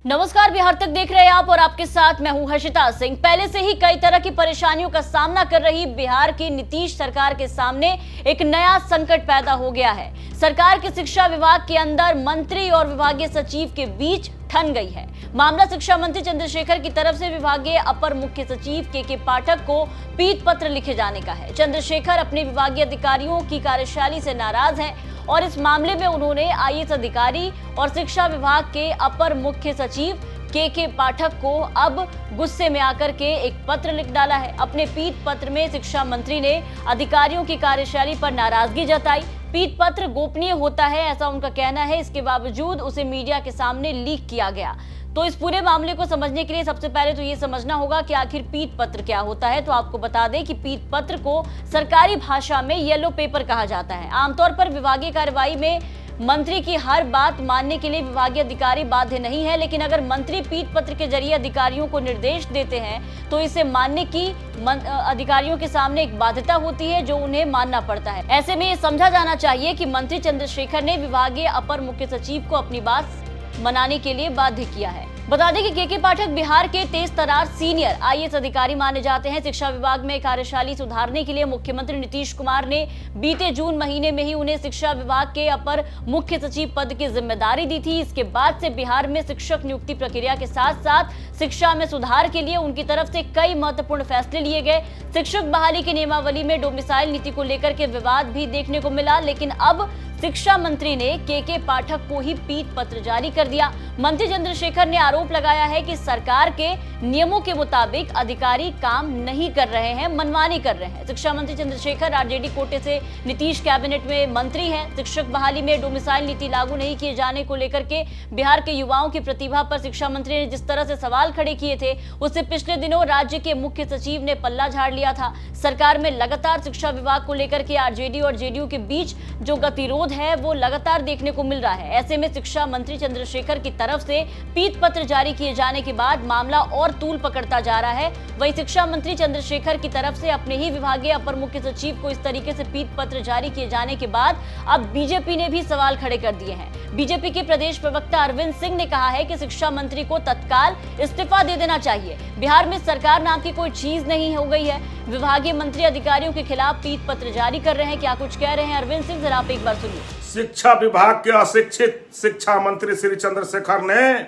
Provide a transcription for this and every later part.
नमस्कार, बिहार तक देख रहे हैं आप और आपके साथ मैं हूं हर्षिता सिंह। पहले से ही कई तरह की परेशानियों का सामना कर रही बिहार की नीतीश सरकार के सामने एक नया संकट पैदा हो गया है। सरकार के शिक्षा विभाग के अंदर मंत्री और विभागीय सचिव के बीच ठन गई है। मामला शिक्षा मंत्री चंद्रशेखर की तरफ से विभागीय अपर मुख्य सचिव के पाठक को पीट पत्र लिखे जाने का है। चंद्रशेखर अपने विभागीय अधिकारियों की कार्यशैली से नाराज हैं और इस मामले में उन्होंने आईएएस अधिकारी और शिक्षा विभाग के अपर मुख्य सचिव के पाठक को अब गुस्से में आकर के एक पत्र लिख डाला है। अपने पीट पत्र में शिक्षा मंत्री ने अधिकारियों की कार्यशैली पर नाराजगी जताई। पीट पत्र गोपनीय होता है, ऐसा उनका कहना है। इसके बावजूद उसे मीडिया के सामने लीक किया गया। तो इस पूरे मामले को समझने के लिए सबसे पहले तो ये समझना होगा कि आखिर पीट पत्र क्या होता है। तो आपको बता दें कि पीट पत्र को सरकारी भाषा में येलो पेपर कहा जाता है। आमतौर पर विभागीय कार्यवाही में मंत्री की हर बात मानने के लिए विभागीय अधिकारी बाध्य नहीं है, लेकिन अगर मंत्री पीट पत्र के जरिए अधिकारियों को निर्देश देते हैं तो इसे मानने की अधिकारियों के सामने एक बाध्यता होती है जो उन्हें मानना पड़ता है। ऐसे में ये समझा जाना चाहिए कि मंत्री चंद्रशेखर ने विभागीय अपर मुख्य सचिव को अपनी बात मनाने के लिए बाध्य किया है। बता दें कि के पाठक बिहार के तेज तर्रार सीनियर आईएएस अधिकारी माने जाते हैं। शिक्षा विभाग में कार्यशैली सुधारने के लिए मुख्यमंत्री नीतीश कुमार ने बीते जून महीने में ही उन्हें शिक्षा विभाग के अपर मुख्य सचिव पद की जिम्मेदारी दी थी। इसके बाद से बिहार में शिक्षक नियुक्ति प्रक्रिया के साथ साथ शिक्षा में सुधार के लिए उनकी तरफ से कई महत्वपूर्ण फैसले लिए गए। शिक्षक बहाली की नियमावली में डोमिसाइल नीति को लेकर के विवाद भी देखने को मिला, लेकिन अब शिक्षा मंत्री ने के पाठक को ही पीट पत्र जारी कर दिया। मंत्री चंद्रशेखर ने आरोप लगाया है कि सरकार के नियमों के मुताबिक अधिकारी काम नहीं कर रहे हैं, मनमानी कर रहे हैं। शिक्षा मंत्री चंद्रशेखर आरजेडी कोटे से नीतीश कैबिनेट में मंत्री हैं। शिक्षक बहाली में डोमिसाइल नीति लागू नहीं किए जाने को लेकर के बिहार के युवाओं की प्रतिभा पर शिक्षा मंत्री ने जिस तरह से सवाल खड़े किए थे, उससे पिछले दिनों राज्य के मुख्य सचिव ने पल्ला झाड़ लिया था। सरकार में लगातार शिक्षा विभाग को लेकर के आरजेडी और जेडीयू के बीच जो गतिरोध है वो लगातार देखने को मिल रहा है। ऐसे में शिक्षा मंत्री चंद्रशेखर की तरफ से पीट पत्र जारी किए जाने के बाद मामला और तूल पकड़ता जा रहा है। वहीं शिक्षा मंत्री चंद्रशेखर की तरफ से अपने ही विभागीय अपर मुख्य सचिव को इस तरीके से पीट पत्र जारी किए जाने के बाद अब बीजेपी ने भी सवाल खड़े कर दिए हैं। बीजेपी के प्रदेश प्रवक्ता अरविंद सिंह ने कहा है कि शिक्षा मंत्री को तत्काल इस्तीफा दे देना चाहिए। बिहार में सरकार नाम की कोई चीज नहीं हो गई है। विभागीय मंत्री अधिकारियों के खिलाफ पीट पत्र जारी कर रहे हैं। क्या कुछ कह रहे हैं अरविंद सिंह, जरा आप एक बार सुनिए। शिक्षा विभाग के अशिक्षित शिक्षा मंत्री श्री चंद्रशेखर ने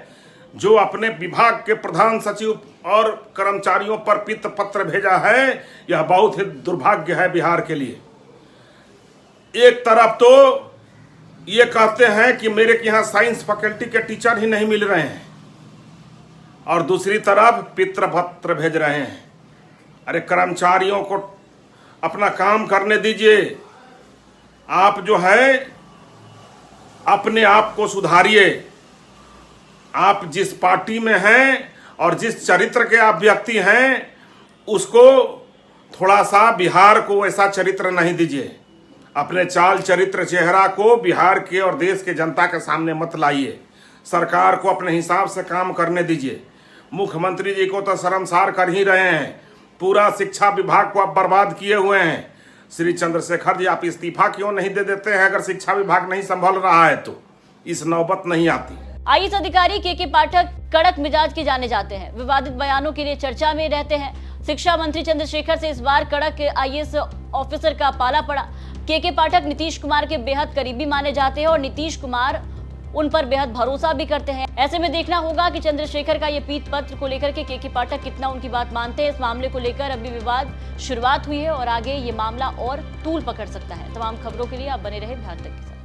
जो अपने विभाग के प्रधान सचिव और कर्मचारियों पर पीट पत्र भेजा है, यह बहुत ही दुर्भाग्य है बिहार के लिए। एक तरफ तो ये कहते हैं कि मेरे यहाँ साइंस फैकल्टी के टीचर ही नहीं मिल रहे हैं और दूसरी तरफ पीट पत्र भेज रहे हैं। अरे कर्मचारियों को अपना काम करने दीजिए। आप जो है अपने आप को सुधारिए। आप जिस पार्टी में हैं और जिस चरित्र के आप व्यक्ति हैं, उसको थोड़ा सा बिहार को ऐसा चरित्र नहीं दीजिए। अपने चाल चरित्र चेहरा को बिहार के और देश के जनता के सामने मत लाइए। सरकार को अपने हिसाब से काम करने दीजिए। मुख्यमंत्री जी को तो शर्मसार कर ही रहे हैं। पूरा शिक्षा विभाग को आप बर्बाद किए हुए हैं। श्री चंद्रशेखर जी, आप इस्तीफा क्यों नहीं दे देते हैं? अगर शिक्षा विभाग नहीं संभल रहा है तो इस नौबत नहीं आती। आईएएस अधिकारी के पाठक कड़क मिजाज के जाने जाते हैं, विवादित बयानों के लिए चर्चा में रहते हैं। शिक्षा मंत्री चंद्रशेखर से इस बार कड़क आईएएस ऑफिसर का पाला पड़ा। के पाठक नीतीश कुमार के बेहद करीबी माने जाते हैं और नीतीश कुमार उन पर बेहद भरोसा भी करते हैं। ऐसे में देखना होगा कि चंद्रशेखर का ये पीट पत्र को लेकर के पाठक कितना उनकी बात मानते हैं। इस मामले को लेकर अभी विवाद शुरुआत हुई है और आगे ये मामला और तूल पकड़ सकता है। तमाम खबरों के लिए आप बने रहे बिहार तक के साथ।